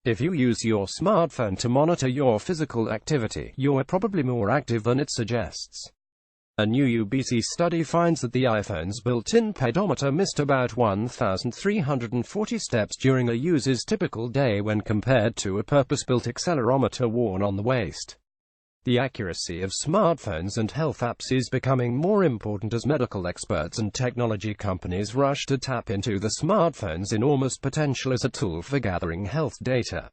If you use your smartphone to monitor your physical activity, you're probably more active than it suggests. A new UBC study finds that the iPhone's built-in pedometer missed about 1,340 steps during a user's typical day when compared to a purpose-built accelerometer worn on the waist. The accuracy of smartphones and health apps is becoming more important as medical experts and technology companies rush to tap into the smartphone's enormous potential as a tool for gathering health data.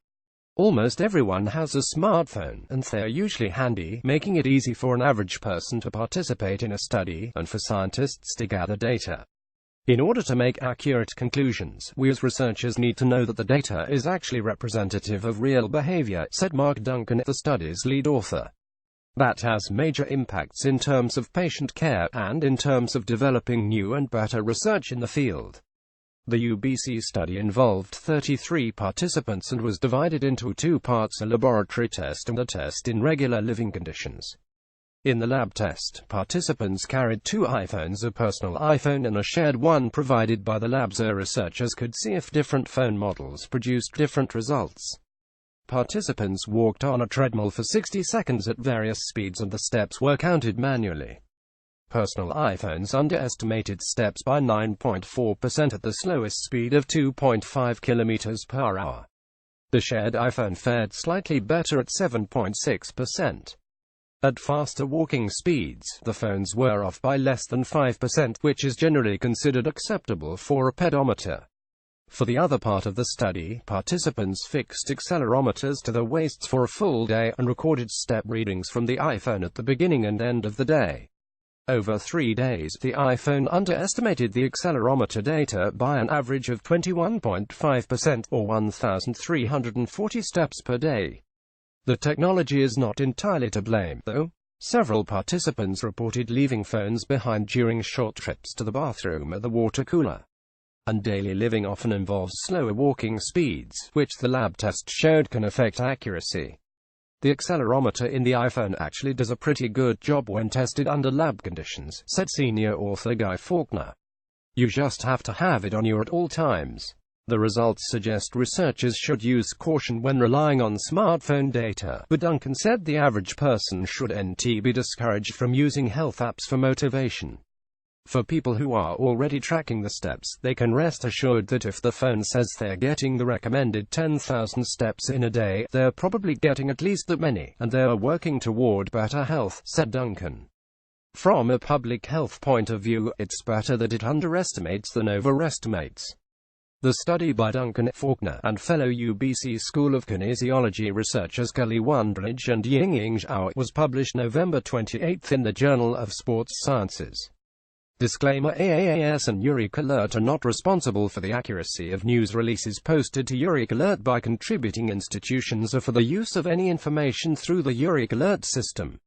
Almost everyone has a smartphone, and they're usually handy, making it easy for an average person to participate in a study, and for scientists to gather data. In order to make accurate conclusions, we as researchers need to know that the data is actually representative of real behavior, said Mark Duncan, the study's lead author. That has major impacts in terms of patient care, and in terms of developing new and better research in the field. The UBC study involved 33 participants and was divided into two parts: a laboratory test and a test in regular living conditions. In the lab test, participants carried two iPhones, a personal iPhone and a shared one provided by the lab, so researchers could see if different phone models produced different results. Participants walked on a treadmill for 60 seconds at various speeds and the steps were counted manually. Personal iPhones underestimated steps by 9.4% at the slowest speed of 2.5 km per hour. The shared iPhone fared slightly better at 7.6%. At faster walking speeds, the phones were off by less than 5%, which is generally considered acceptable for a pedometer. For the other part of the study, participants fixed accelerometers to their waists for a full day and recorded step readings from the iPhone at the beginning and end of the day. Over 3 days, the iPhone underestimated the accelerometer data by an average of 21.5%, or 1,340 steps per day. The technology is not entirely to blame, though. Several participants reported leaving phones behind during short trips to the bathroom or the water cooler. And daily living often involves slower walking speeds, which the lab test showed can affect accuracy. The accelerometer in the iPhone actually does a pretty good job when tested under lab conditions, said senior author Guy Faulkner. You just have to have it on you at all times. The results suggest researchers should use caution when relying on smartphone data, but Duncan said the average person should be discouraged from using health apps for motivation. For people who are already tracking the steps, they can rest assured that if the phone says they're getting the recommended 10,000 steps in a day, they're probably getting at least that many, and they're working toward better health, said Duncan. From a public health point of view, it's better that it underestimates than overestimates. The study by Duncan, Faulkner, and fellow UBC School of Kinesiology researchers Kelly Wondridge and Ying Zhao was published November 28 in the Journal of Sports Sciences. Disclaimer: AAAS and youre Alert are not responsible for the accuracy of news releases posted to youre Alert by contributing institutions or for the use of any information through the youre Alert system.